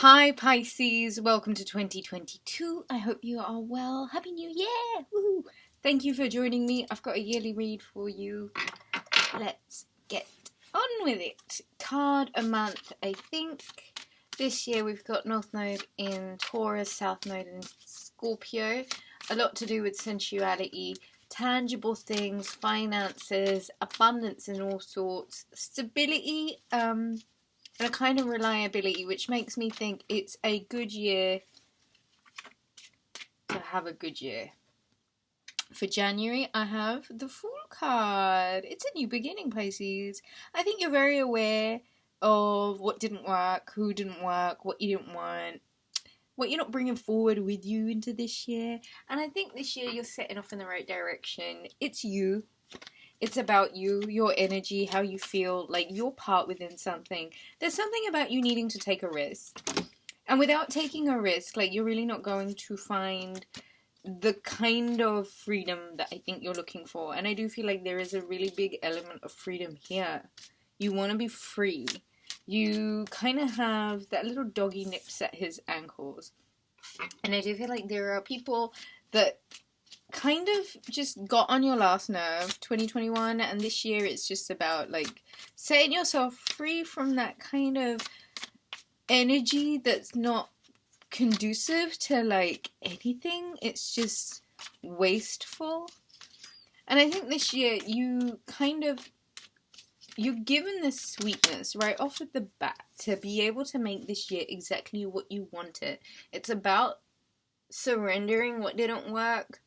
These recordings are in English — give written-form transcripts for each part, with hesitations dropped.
Hi Pisces, welcome to 2022. I hope you are well. Happy New Year! Woo! Thank you for joining me. I've got a yearly read for you. Let's get on with it. Card a month, I think. This year we've got North Node in Taurus, South Node in Scorpio. A lot to do with sensuality, tangible things, finances, abundance in all sorts, stability, and a kind of reliability, which makes me think it's a good year to have a good year. For January, I have the Fool card. It's a new beginning, Pisces. I think you're very aware of what didn't work, who didn't work, what you didn't want, what you're not bringing forward with you into this year. And I think this year you're setting off in the right direction. It's you. It's about you, your energy, how you feel, like your part within something. There's something about you needing to take a risk. And without taking a risk, like, you're really not going to find the kind of freedom that I think you're looking for. And I do feel like there is a really big element of freedom here. You want to be free. You kind of have that little doggy nips at his ankles. And I do feel like there are people that kind of just got on your last nerve 2021, and this year it's just about like setting yourself free from that kind of energy that's not conducive to like anything. It's just wasteful. And I think this year you're given this sweetness right off of the bat to be able to make this year exactly what you wanted. It's about surrendering what didn't work,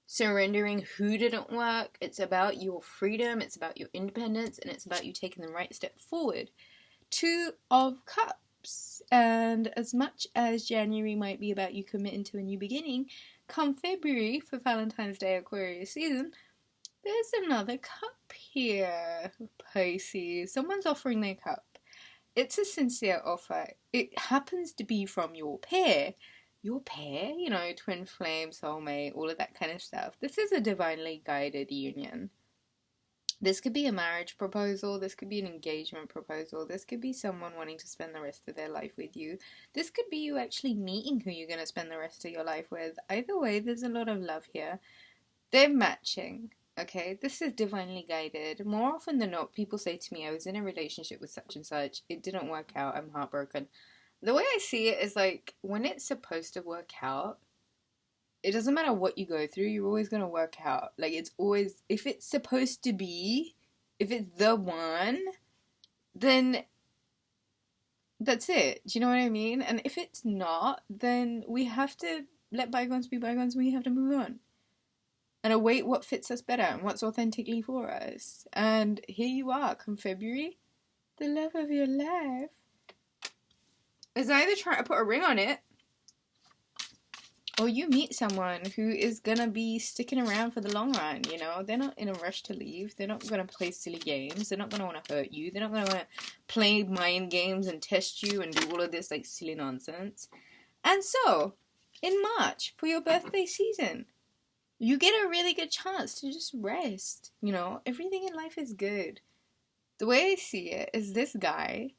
surrendering who didn't work. It's about your freedom, it's about your independence, and it's about you taking the right step forward. Two of Cups. And as much as January might be about you committing to a new beginning, come February for Valentine's Day Aquarius season, there's another cup here, Pisces. Someone's offering their cup. It's a sincere offer. It happens to be from your pair. Your pair, you know, twin flame, soulmate, all of that kind of stuff. This is a divinely guided union. This could be a marriage proposal. This could be an engagement proposal. This could be someone wanting to spend the rest of their life with you. This could be you actually meeting who you're going to spend the rest of your life with. Either way, there's a lot of love here. They're matching, okay? This is divinely guided. More often than not, people say to me, I was in a relationship with such and such. It didn't work out. I'm heartbroken. The way I see it is like, when it's supposed to work out, it doesn't matter what you go through, you're always going to work out. Like, it's always, if it's supposed to be, if it's the one, then that's it. Do you know what I mean? And if it's not, then we have to let bygones be bygones, we have to move on. And await what fits us better and what's authentically for us. And here you are, come February, the love of your life is either trying to put a ring on it, or you meet someone who is going to be sticking around for the long run, you know? They're not in a rush to leave. They're not going to play silly games. They're not going to want to hurt you. They're not going to want to play mind games and test you and do all of this, like, silly nonsense. And so, in March, for your birthday season, you get a really good chance to just rest, you know? Everything in life is good. The way I see it is this guy,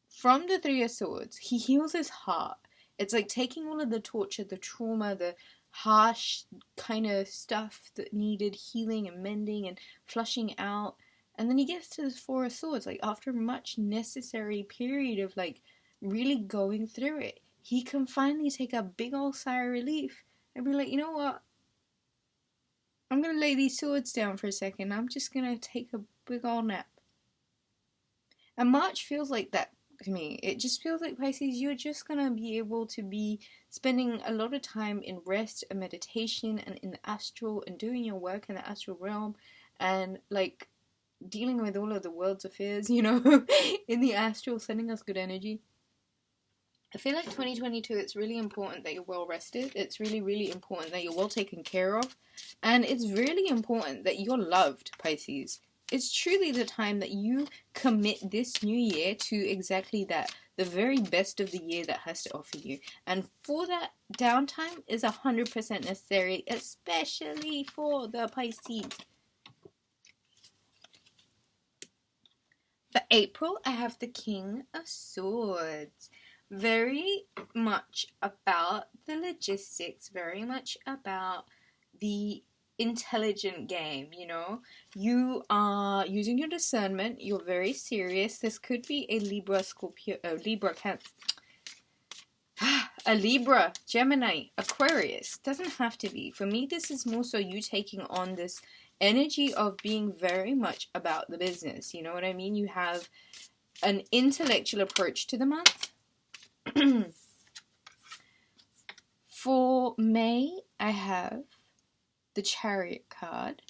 from the Three of Swords, he heals his heart. It's like taking all of the torture, the trauma, the harsh kind of stuff that needed healing and mending and flushing out. And then he gets to this Four of Swords, like after a much necessary period of like really going through it, he can finally take a big old sigh of relief and be like, you know what? I'm going to lay these swords down for a second. I'm just going to take a big old nap. And March feels like that to me. It just feels like, Pisces, you're just going to be able to be spending a lot of time in rest and meditation and in the astral and doing your work in the astral realm and like dealing with all of the world's affairs, you know, in the astral, sending us good energy. I feel like 2022, it's really important that you're well rested. It's really, really important that you're well taken care of. And it's really important that you're loved, Pisces. It's truly the time that you commit this new year to exactly that. The very best of the year that has to offer you. And for that, downtime is 100% necessary, especially for the Pisces. For April, I have the King of Swords. Very much about the logistics, very much about the intelligent game, you know? You are using your discernment, you're very serious. This could be a Libra, Scorpio, a Libra, Gemini, Aquarius. Doesn't have to be. For me, this is more so you taking on this energy of being very much about the business. You know what I mean? You have an intellectual approach to the month. For May, I have the Chariot card.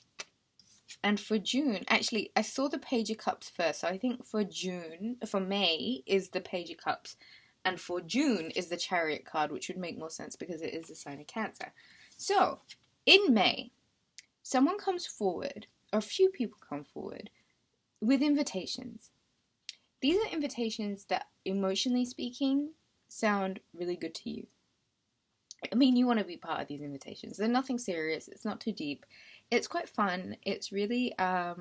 And for June, actually, I saw the Page of Cups first. So I think for May is the Page of Cups. And for June is the Chariot card, which would make more sense because it is the sign of Cancer. So, in May, someone comes forward, or a few people come forward, with invitations. These are invitations that, emotionally speaking, sound really good to you. I mean, you want to be part of these invitations. They're nothing serious. It's not too deep. It's quite fun. It's really, I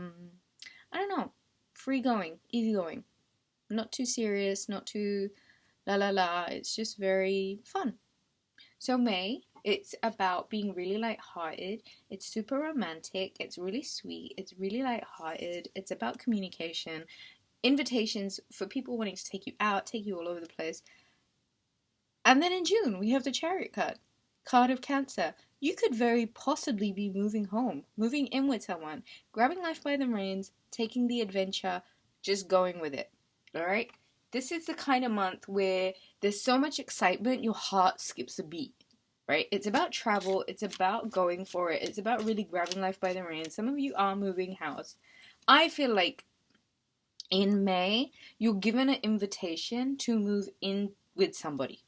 don't know, free going, easy going. Not too serious, not too la la la. It's just very fun. So May, it's about being really lighthearted. It's super romantic. It's really sweet. It's really lighthearted. It's about communication. Invitations for people wanting to take you out, take you all over the place. And then in June, we have the Chariot card of Cancer. You could very possibly be moving home, moving in with someone, grabbing life by the reins, taking the adventure, just going with it. All right? This is the kind of month where there's so much excitement, your heart skips a beat, right? It's about travel. It's about going for it. It's about really grabbing life by the reins. Some of you are moving house. I feel like in May, you're given an invitation to move in with somebody.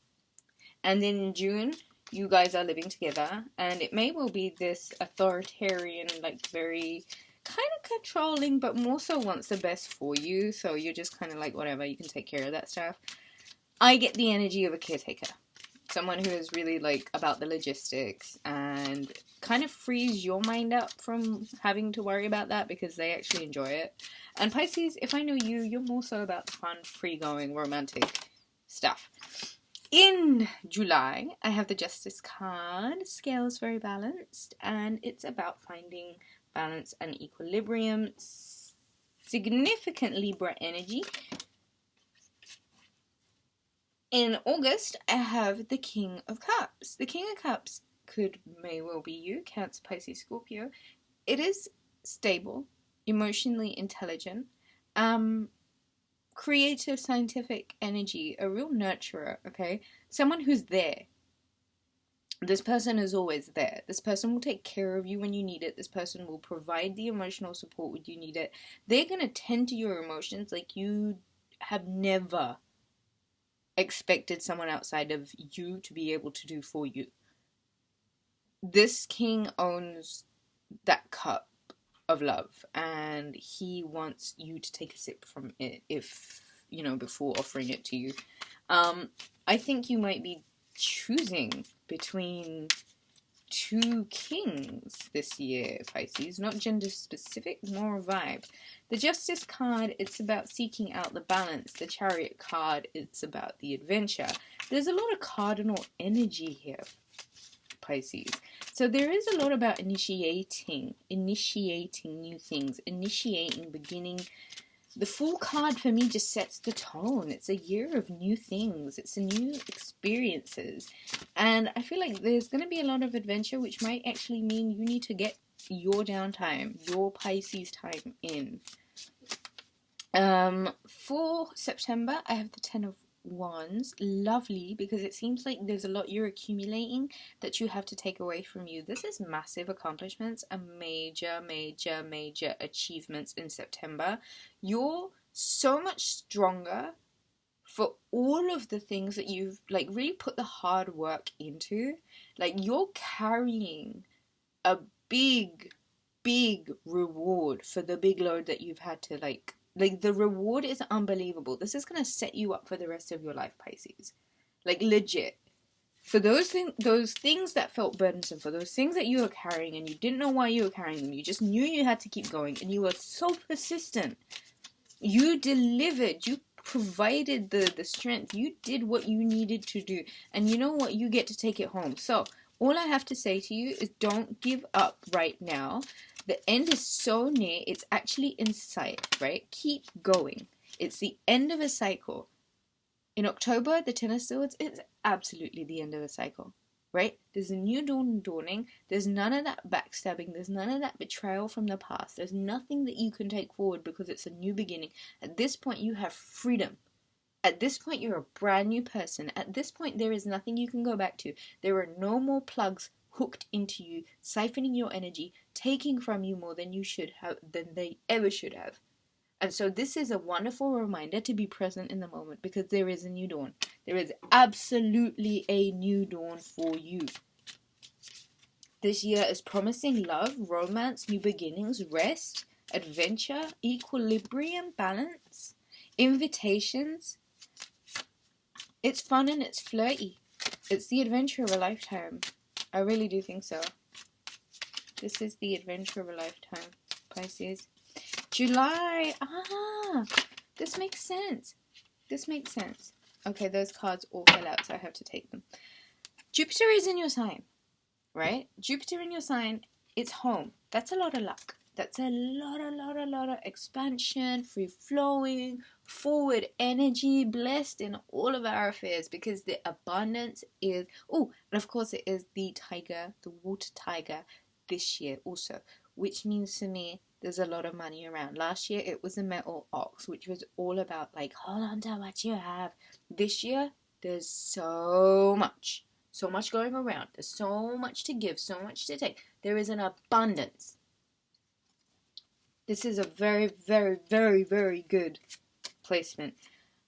And then in June, you guys are living together. And it may well be this authoritarian, like very kind of controlling, but more so wants the best for you. So you're just kind of like, whatever, you can take care of that stuff. I get the energy of a caretaker. Someone who is really like about the logistics and kind of frees your mind up from having to worry about that because they actually enjoy it. And Pisces, if I know you, you're more so about the fun, free-going, romantic stuff. In July, I have the Justice card. Scale is very balanced, and it's about finding balance and equilibrium. Significant Libra energy. In August, I have the King of Cups. The King of Cups may well be you, Cancer, Pisces, Scorpio. It is stable, emotionally intelligent, creative, scientific energy, a real nurturer, okay? Someone who's there. This person is always there. This person will take care of you when you need it. This person will provide the emotional support when you need it. They're going to tend to your emotions like you have never expected someone outside of you to be able to do for you. This king owns that cup of love, and he wants you to take a sip from it if, you know, before offering it to you. I think you might be choosing between two kings this year, Pisces. Not gender specific, more a vibe. The Justice card, it's about seeking out the balance. The Chariot card, it's about the adventure. There's a lot of cardinal energy here, Pisces. So there is a lot about initiating new things, initiating, beginning. The Fool card for me just sets the tone. It's a year of new things. It's a new experiences. And I feel like there's going to be a lot of adventure, which might actually mean you need to get your downtime, your Pisces time in. For September, I have the Ten of Wands. Lovely, because it seems like there's a lot you're accumulating that you have to take away from you. This is massive accomplishments and major achievements in September. You're so much stronger for all of the things that you've like really put the hard work into. Like, you're carrying a big reward for the big load that you've had to like the reward is unbelievable. This is going to set you up for the rest of your life, Pisces. Like, legit. For those things that felt burdensome, for those things that you were carrying and you didn't know why you were carrying them, you just knew you had to keep going and you were so persistent. You delivered. You provided the strength. You did what you needed to do. And you know what? You get to take it home. So, all I have to say to you is don't give up right now. The end is so near. It's actually in sight, right? Keep going. It's the end of a cycle. In October, the Ten of Swords, it's absolutely the end of a cycle, right? There's a new dawn dawning. There's none of that backstabbing. There's none of that betrayal from the past. There's nothing that you can take forward because it's a new beginning. At this point, you have freedom. At this point, you're a brand new person. At this point, there is nothing you can go back to. There are no more plugs hooked into you, siphoning your energy, taking from you more than you should have, than they ever should have. And so this is a wonderful reminder to be present in the moment because there is a new dawn. There is absolutely a new dawn for you. This year is promising love, romance, new beginnings, rest, adventure, equilibrium, balance, invitations. It's fun and it's flirty. It's the adventure of a lifetime. I really do think so. This is the adventure of a lifetime, Pisces. July. This makes sense. This makes sense. Okay, those cards all fell out, so I have to take them. Jupiter is in your sign, right? Jupiter in your sign, it's home. That's a lot of luck. That's a lot of expansion, free-flowing, forward energy, blessed in all of our affairs because the abundance is... Oh, and of course it is the tiger, the water tiger this year also, which means to me there's a lot of money around. Last year it was the metal ox, which was all about like, hold on to what you have. This year there's so much going around. There's so much to give, so much to take. There is an abundance. This is a very, very, very, very good placement.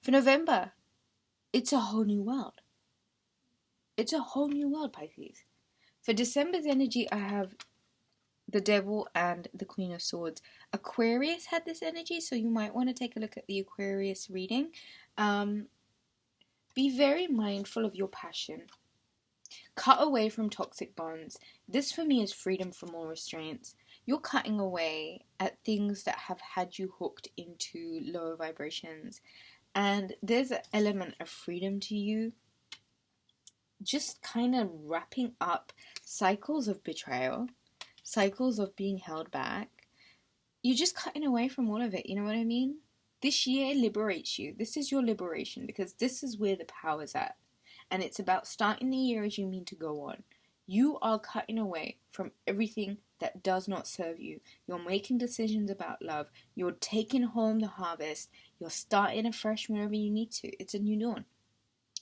For November, it's a whole new world. It's a whole new world, Pisces. For December's energy, I have the Devil and the Queen of Swords. Aquarius had this energy, so you might want to take a look at the Aquarius reading. Be very mindful of your passion. Cut away from toxic bonds. This for me is freedom from all restraints. You're cutting away at things that have had you hooked into lower vibrations. And there's an element of freedom to you. Just kind of wrapping up cycles of betrayal, cycles of being held back. You're just cutting away from all of it, you know what I mean? This year liberates you. This is your liberation because this is where the power's at. And it's about starting the year as you mean to go on. You are cutting away from everything that does not serve you. You're making decisions about love. You're taking home the harvest. You're starting afresh whenever you need to. It's a new dawn.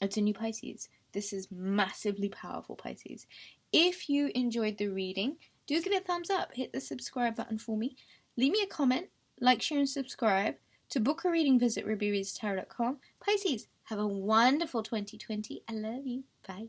It's a new Pisces. This is massively powerful, Pisces. If you enjoyed the reading, do give it a thumbs up. Hit the subscribe button for me. Leave me a comment, like, share, and subscribe. To book a reading, visit rubyreadstarot.com. Pisces, have a wonderful 2020. I love you. Bye.